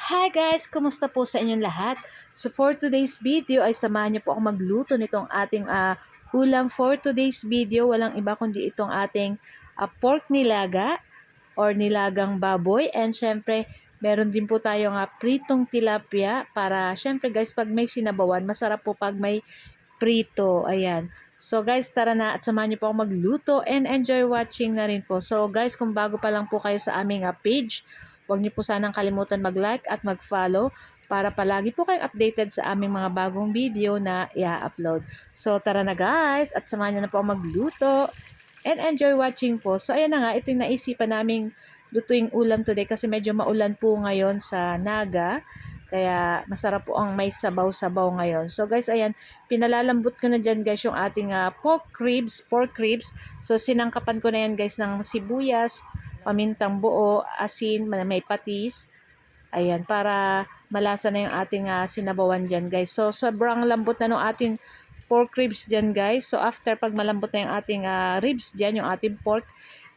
Hi guys! Kumusta po sa inyong lahat? So for today's video ay samahan niyo po ako magluto nitong ating ulam for today's video. Walang iba kundi itong ating pork nilaga or nilagang baboy. And syempre meron din po tayong pritong tilapia para syempre guys pag may sinabawan masarap po pag may prito. Ayan. So guys, tara na at samahan niyo po ako magluto and enjoy watching na rin po. So guys, kung bago pa lang po kayo sa aming page, huwag niyo po sanang kalimutan mag-like at mag-follow para palagi po kayong updated sa aming mga bagong video na i-upload. So tara na guys at samahan niyo na po ako magluto and enjoy watching po. So ayan na nga, ito yung naisipan naming lutuing ulam today kasi medyo maulan po ngayon sa Naga. Kaya masarap po ang may sabaw-sabaw ngayon. So guys, ayan, pinalalambot ko na dyan guys yung ating pork ribs. So sinangkapan ko na yan guys ng sibuyas, pamintang buo, asin, may patis. Ayan, para malasa na yung ating sinabawan dyan guys. So sobrang lambot na ng ating pork ribs dyan guys. So after pag malambot na yung ating ribs dyan, yung ating pork,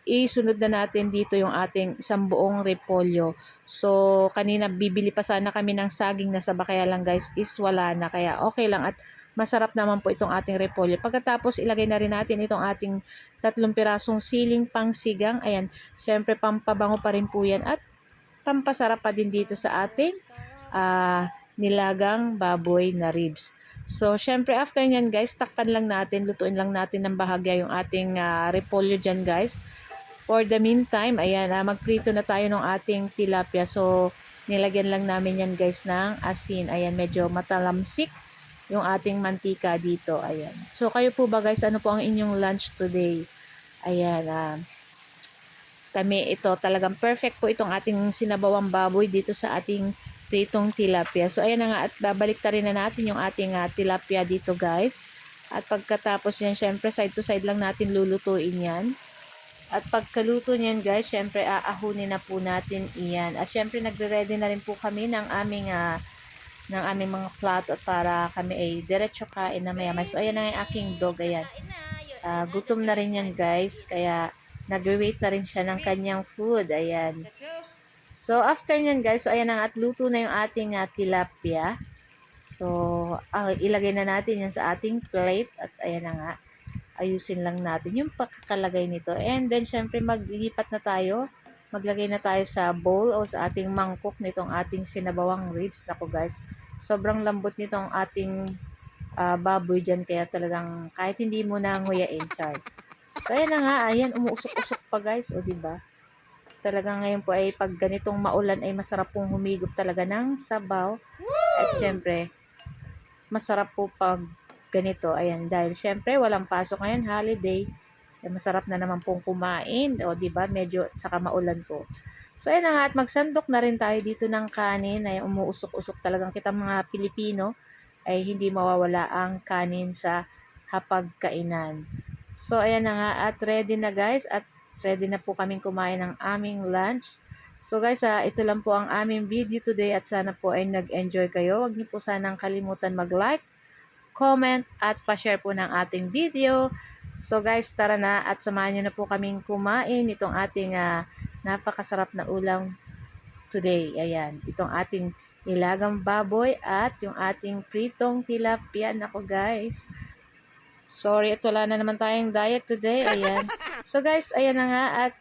isunod na natin dito yung ating isang buong repolyo. So, kanina bibili pa sana kami ng saging na saba, kaya lang guys is wala na. Kaya okay lang at masarap naman po itong ating repolyo. Pagkatapos ilagay na rin natin itong ating 3 pirasong siling pangsigang. Ayan, syempre pampabango pa rin po yan at pampasarap pa din dito sa ating nilagang baboy na ribs. So, syempre after nyan guys, takpan lang natin, lutuin lang natin ng bahagya yung ating repolyo dyan guys. For the meantime, ayan, magprito na tayo ng ating tilapia. So, nilagyan lang namin yan guys ng asin. Ayan, medyo matalamsik yung ating mantika dito. Ayan. So, kayo po ba guys, ano po ang inyong lunch today? Ayan, kami ito, talagang perfect po itong ating sinabawang baboy dito sa ating pritong tilapia. So, ayan na nga, at babalik rin na natin yung ating tilapia dito guys. At pagkatapos yan, syempre, side to side lang natin lulutuin yan. At pagkaluto niyan guys, syempre aahunin na po natin iyan. At syempre nagre-ready na rin po kami ng aming mga plato at para kami ay diretso kain na maya-maya. So ayan na yung aking dog, ayan. Gutom na rin yan guys, kaya nag-wait na rin siya ng kanyang food, ayan. So after niyan guys, so ayan na at luto na yung ating tilapia. So ilagay na natin yan sa ating plate at ayan na nga. Ayusin lang natin yung pagkakalagay nito. And then, syempre, maglipat na tayo. Maglagay na tayo sa bowl o sa ating mangkok nitong ating sinabawang ribs. Nako guys, sobrang lambot nitong ating baboy dyan. Kaya talagang kahit hindi mo na nguyain, char. So, ayan na nga. Ayan, umuusok-usok pa guys. O, diba? Talagang ngayon po ay pag ganitong maulan ay masarap pong humigop talaga ng sabaw. At syempre, masarap po pag ganito, ayan, dahil syempre walang pasok ngayon, holiday, masarap na naman pong kumain, o diba, medyo saka maulan po. So ayan na nga, at magsandok na rin tayo dito ng kanin, ay umuusok-usok talagang kita mga Pilipino, ay hindi mawawala ang kanin sa hapagkainan. So ayan na nga, at ready na guys, at ready na po kaming kumain ng aming lunch. So guys, ito lang po ang aming video today at sana po ay nag-enjoy kayo. Huwag niyo po sanang kalimutan mag-like, comment at pa-share po ng ating video. So guys, tara na at samahan nyo na po kaming kumain itong ating napakasarap na ulam today. Ayan, itong ating nilagang baboy at yung ating pritong tilapia. Nako guys, sorry at wala na naman tayong diet today. Ayan. So guys, ayan na nga at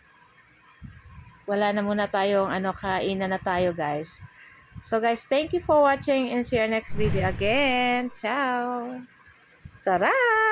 wala na muna tayong kain na tayo guys. So guys, thank you for watching and see you next video again. Ciao! Sarap!